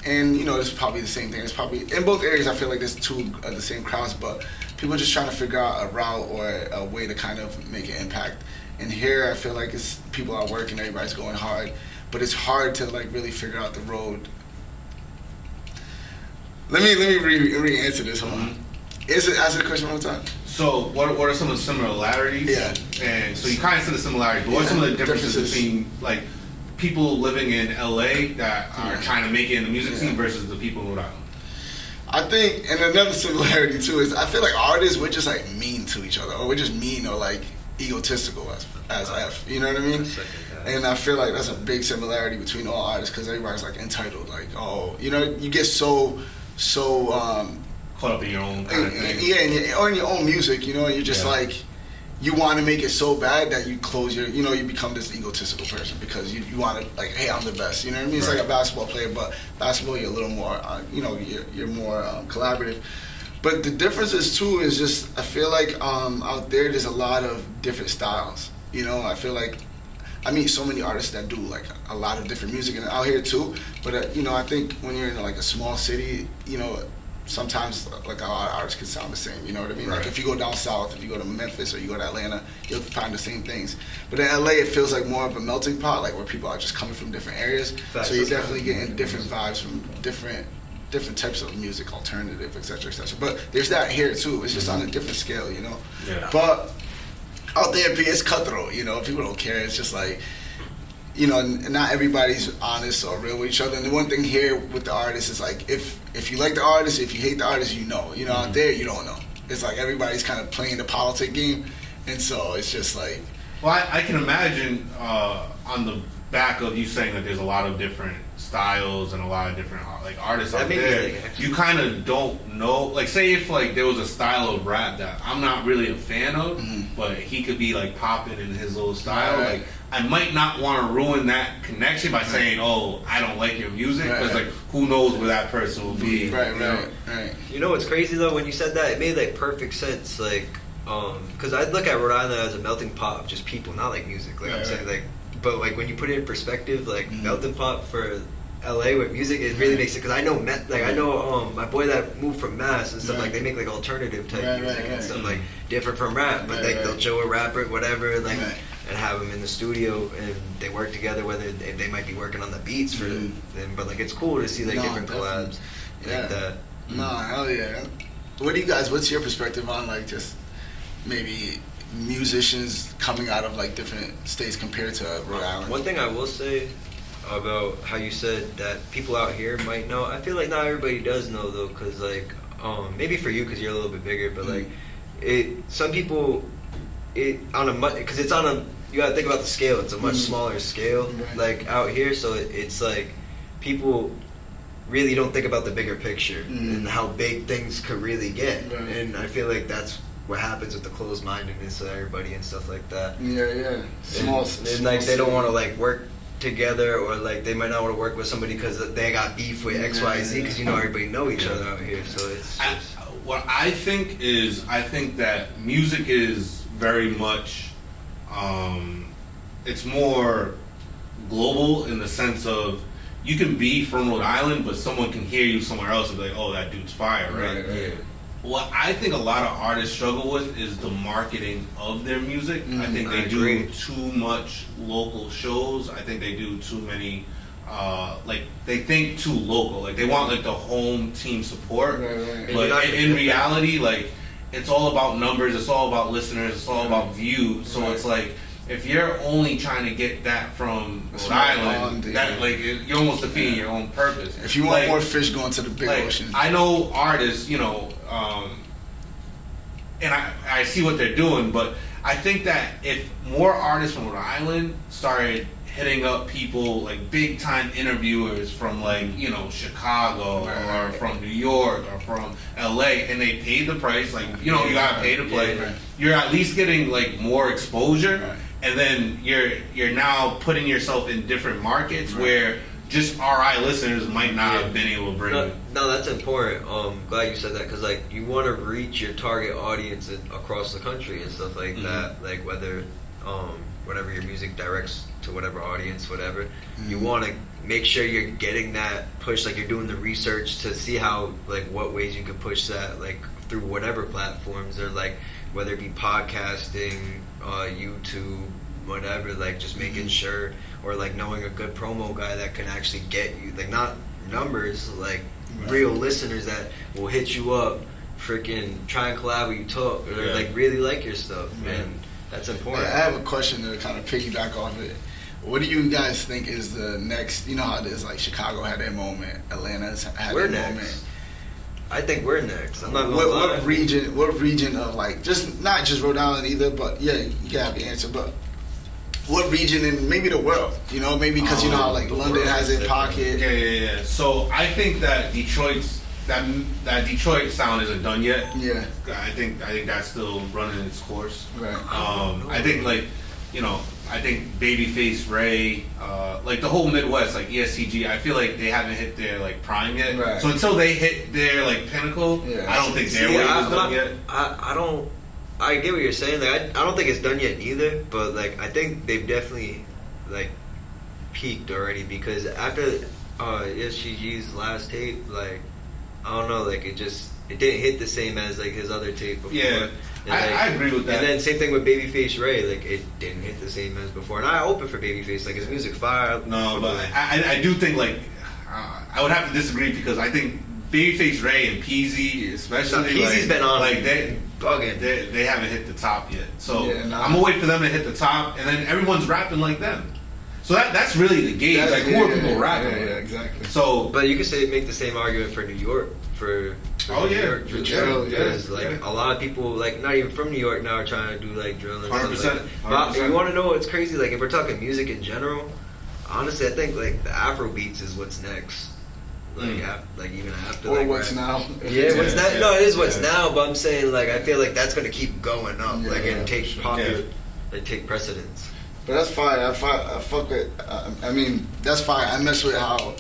And, you know, it's probably the same thing. It's probably, in both areas, I feel like there's two of the same crowds, but people are just trying to figure out a route or a way to kind of make an impact. And here, I feel like it's people are working, everybody's going hard, but it's hard to like really figure out the road. Let me re-answer this. Hold on. Ask the question one more time. So, what are some of the similarities? Yeah. And so you kind of said the similarities, but what are some of the differences between like people living in LA that are trying to make it in the music scene versus the people in Rhode Island? I think, and another similarity too is I feel like artists, we're just like mean to each other, or we're just mean or like egotistical as F. You know what I mean? And I feel like that's a big similarity between all artists because everybody's like entitled, like, oh, you know, you get so caught up in your own kind of thing. Yeah, or in your own music, you know, and you're just like, you want to make it so bad that you close your, you know, you become this egotistical person because you want to, like, hey, I'm the best, you know what I mean? It's like a basketball player, but basketball, you're a little more, you know, you're more collaborative. But the differences, too, is just, I feel like out there's a lot of different styles, you know? I feel like I meet so many artists that do, like, a lot of different music, and out here, too. But, you know, I think when you're in, like, a small city, you know, sometimes like a lot of artists can sound the same, you know what I mean? Right. Like if you go down south, if you go to Memphis or you go to Atlanta, you'll find the same things. But in LA, it feels like more of a melting pot, like where people are just coming from different areas. So you're definitely getting different vibes from different types of music, alternative, et cetera, et cetera. But there's that here too. It's just on a different scale, you know? Yeah. But out there, it's cutthroat, you know? People don't care. It's just like, you know, not everybody's honest or real with each other. And the one thing here with the artists is like, if you like the artist, if you hate the artist, you know. You know, out there, you don't know. It's like everybody's kind of playing the politic game. And so it's just like... Well, I can imagine on the back of you saying that there's a lot of different styles and a lot of different like artists out there, you kind of don't know. Like, say if like there was a style of rap that I'm not really a fan of, but he could be like popping in his little style, like I might not want to ruin that connection by saying, "Oh, I don't like your music," because like who knows where that person will be. Right. You know what's crazy though? When you said that, it made like perfect sense. Like, because I look at Rhode Island as a melting pot of just people, not like music. Like I'm saying, like, but like when you put it in perspective, like melting pot for LA with music, it really makes it. Because I know, I know my boy that moved from Mass and stuff. Like they make like alternative type music and stuff, like different from rap. But like they'll show a rapper, whatever, like. And have them in the studio, and they work together. Whether they might be working on the beats for them, but like it's cool to see like different collabs like that. No, hell yeah. What's your perspective on like just maybe musicians coming out of like different states compared to Rhode Island? One thing I will say about how you said that people out here might know, I feel like not everybody does know though, because like maybe for you because you're a little bit bigger, but like some people because it's on a. You gotta think about the scale. It's a much smaller scale, like out here. So it's like people really don't think about the bigger picture and how big things could really get. And I feel like that's what happens with the closed-mindedness of everybody and stuff like that. Yeah. Small like they don't want to like work together, or like they might not want to work with somebody because they got beef with X, Y, Z. Because you know everybody know each other out here. So it's. What I think that music is very much. It's more global in the sense of you can be from Rhode Island, but someone can hear you somewhere else and be like, "Oh, that dude's fire," right? Yeah. What I think a lot of artists struggle with is the marketing of their music. I think they do too much local shows. I think they do too many. Like they think too local. Like they want like the home team support, but in reality, like. It's all about numbers, it's all about listeners, it's all about views. So it's like, if you're only trying to get that from Rhode Island, like, you're almost defeating your own purpose. If you want more fish going to the big ocean. I know artists, you know, and I see what they're doing, but I think that if more artists from Rhode Island started hitting up people like big time interviewers from like, you know, Chicago or from New York or from LA, and they paid the price, like, you know, you gotta pay to play. You're at least getting like more exposure, and then you're now putting yourself in different markets where just RI listeners might not have been able to bring it. No, that's important. Glad you said that, because like you want to reach your target audience across the country and stuff like that. Like whether whatever your music directs to whatever audience, whatever, you want to make sure you're getting that push. Like you're doing the research to see how, like, what ways you could push that, like through whatever platforms, or like whether it be podcasting, YouTube, whatever. Like just making sure, or like knowing a good promo guy that can actually get you, like, not numbers, like real listeners that will hit you up, freaking try and collab with you, talk, or like really like your stuff, man. That's important. I have a question to kind of piggyback off it. What do you guys think is the next? You know how it is, like Chicago had their moment, Atlanta's had their moment. I think we're next. I'm not gonna lie. What region of, like, just not just Rhode Island either, but yeah, you can have the answer, but what region in maybe the world? You know, maybe because you know how like London has their pocket. Yeah. So I think that that Detroit sound isn't done yet. Yeah. I think that's still running its course. Right. I think, like, you know, I think Babyface Ray, like the whole Midwest, like ESTG, I feel like they haven't hit their like prime yet. Right. So until they hit their like pinnacle, I don't think their wave is done yet. I get what you're saying. Like I don't think it's done yet either, but like I think they've definitely like peaked already, because after ESTG's last tape, like, I don't know, like it didn't hit the same as like his other tape before. Yeah, and, like, I agree with that. And then same thing with Babyface Ray, like it didn't hit the same as before. And I open for Babyface, like his music fire. No, but I do think, like, I would have to disagree, because I think Babyface Ray and Peasy, especially, Peasy's been on like they haven't hit the top yet. So I'm gonna wait for them to hit the top, and then everyone's rapping like them. So that's really the gauge. Like, who are people rapping? Yeah, exactly. So, but you could make the same argument for New York, for New York, for drill, because like a lot of people, like not even from New York now, are trying to do like drill and 100%, stuff like that. But you want to know what's crazy? Like if we're talking music in general, honestly, I think like the Afro beats is what's next. Like like even after, or like what's rap. now? Yeah, what's now? No, it is what's now. But I'm saying, like, I feel like that's gonna keep going up, like, and take take precedence. But that's fine. I fuck with. I mean, that's fine. I mess with how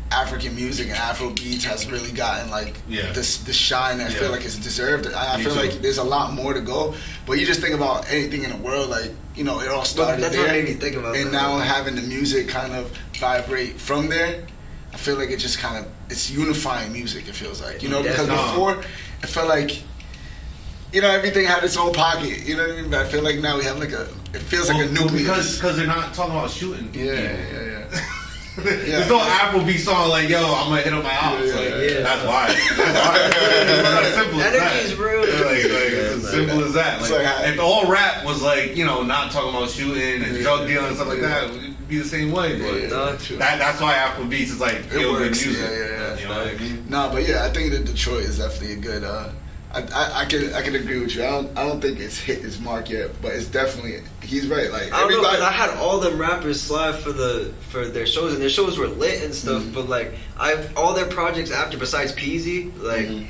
African music and Afro beats has really gotten like the shine. I feel like it's deserved. I feel like there's a lot more to go. But you just think about anything in the world, like, you know, it all started that's there, what made me think about and that. now having the music kind of vibrate from there. I feel like it just kind of, it's unifying music, it feels like, you know, because before I felt like, you know, everything had its own pocket, you know what I mean? But I feel like now we have like it feels like a nucleus. Because they're not talking about shooting. Yeah. There's no Afrobeat song like, yo, I'm gonna hit up my house. That's why. It's simple as that. Energy's real. Like it's as simple as that. Like, if all rap was like, you know, not talking about shooting and drug dealing and stuff like that, it'd be the same way. But that's why Afrobeats is like feel good music. You know what I mean? No, but yeah, I think that Detroit is definitely a good. I can agree with you. I don't think it's hit its mark yet, but it's definitely, he's right. Like I don't know, because I had all them rappers slide for their shows, and their shows were lit and stuff. But like all their projects after, besides Peasy, like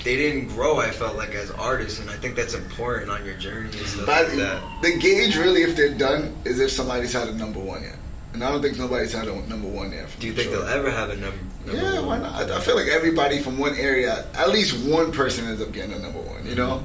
they didn't grow. I felt like as artists, and I think that's important on your journey and stuff like that. The gauge really, if they're done, is if somebody's had a number one yet. And I don't think nobody's had a number one yet. Do you think they'll ever have a number yeah, one? why not? I feel like everybody from one area, at least one person ends up getting a number one, you know?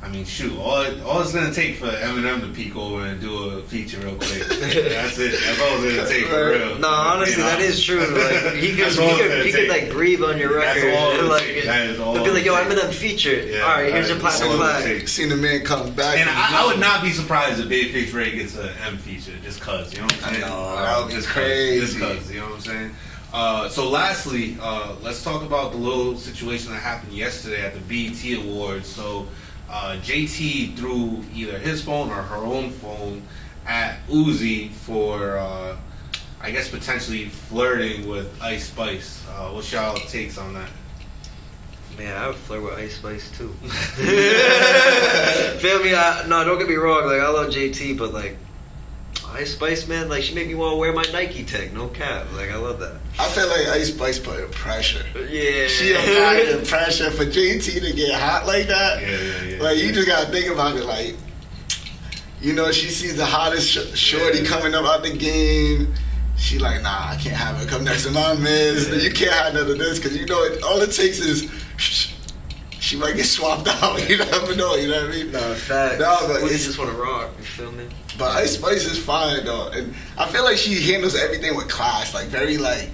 I mean, shoot, all it's gonna take for Eminem to peek over and do a feature real quick. That's it. That's all it's gonna take for real. No, honestly, that is true. Like he could like breathe on your record. That is all. Be like, yo, Eminem featured. Yeah, all right, here's your platinum plaque. Seen the man come back, and I would not be surprised if Babyface Ray gets an M feature, just cause, you know what I'm saying? I know, that would be crazy. Just cause, you know what I'm saying? So lastly, let's talk about the little situation that happened yesterday at the BET Awards. So JT threw either his phone or her own phone at Uzi for, I guess, potentially flirting with Ice Spice. What's y'all takes on that? Man, I would flirt with Ice Spice too. Feel me? No, don't get me wrong. Like I love JT, but like Ice Spice, man, like she made me want to wear my Nike tech, no cap. Like I love that. I feel like Ice Spice put pressure. Yeah. She applied pressure for JT to get hot like that. Yeah. Like, you just gotta think about it, like, you know, she sees the hottest shorty coming up out the game. She like, nah, I can't have her come next to my miss. You can't have none of this, because you know, all it takes is she might get swapped out. You never know, you know what I mean? No, fact. No, but you it's just want to rock, you feel me? But Ice Spice is fine though, and I feel like she handles everything with class, like very like.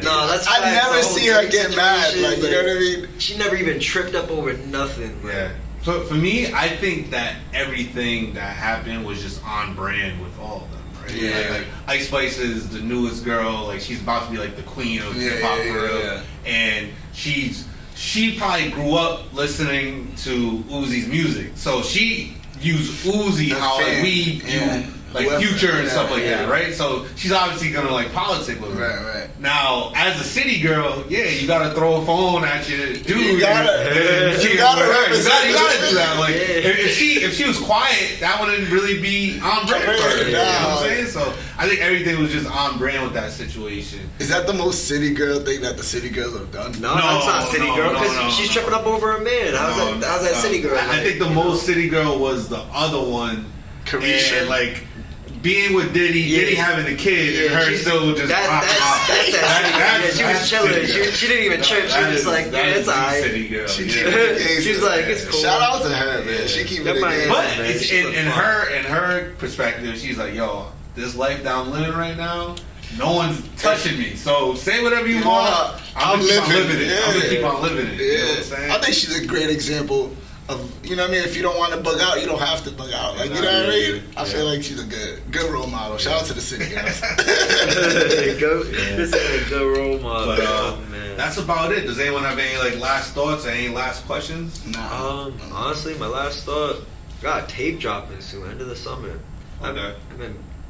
No, that's I facts. never The whole see her Drake get mad, situation, like, you know what I mean? She never even tripped up over nothing. Like. Yeah. For me, I think that everything that happened was just on brand with all of them, right? Yeah. Like Ice Spice is the newest girl. Like, she's about to be like the queen of hip hop for real. Yeah. And she probably grew up listening to Uzi's music, so she views Uzi how like, we view like Future and stuff like that, right? So she's obviously gonna like politic with him. Right. Now, as a city girl, you gotta throw a phone at your dude. You gotta you gotta represent. do that. Like, if she was quiet, that wouldn't really be on brand for her. You know what I'm saying? So I think everything was just on brand with that situation. Is that the most city girl thing that the city girls have done? No, that's not city girl because she's tripping up over a man. How's that city girl? I think the most city girl was the other one, Carisha. And like being with Diddy having a kid, and her still just rocking out. That's she was chilling. She didn't even trip. She was just like, yeah, it's alright. City girl. She's like, it's cool. Shout out to her, man. She keep it in. But it's in her perspective, she's like, yo, this life that I'm living right now, no one's touching me. So say whatever you want. I'm living it. I'm gonna keep on living it. You know what I'm saying? I think she's a great example of, you know what I mean? If you don't want to bug out, you don't have to bug out. Like, you know what I mean? I feel like she's a good role model. Shout out to the city girls. This is a good role model. But, man. that's about it. Does anyone have any like last thoughts or any last questions? Nah. Honestly, my last thought, got tape dropping soon, end of the summer. Okay. I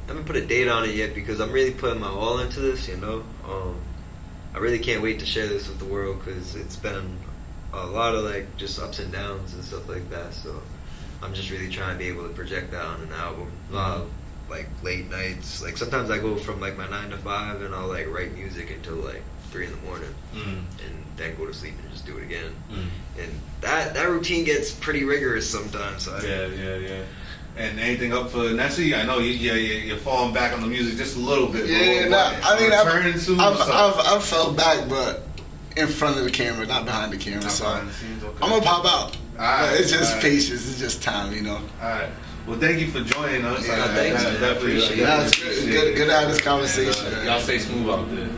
haven't put a date on it yet because I'm really putting my all into this, you know. I really can't wait to share this with the world because it's been a lot of like just ups and downs and stuff like that. So I'm just really trying to be able to project that on an album. Like late nights, like sometimes I go from like my 9 to 5 and I'll like write music until like 3 in the morning, and then go to sleep and just do it again. And that routine gets pretty rigorous sometimes. So Yeah. And anything up for Nesi? I know you're falling back on the music just a little bit. I've fell back, but in front of the camera, not behind the camera. So I'm gonna pop out. It's just patience. It's just time, you know. All right. Well, thank you for joining us. Thank you. Definitely Appreciate it. It's good to have this conversation. Y'all stay smooth out there.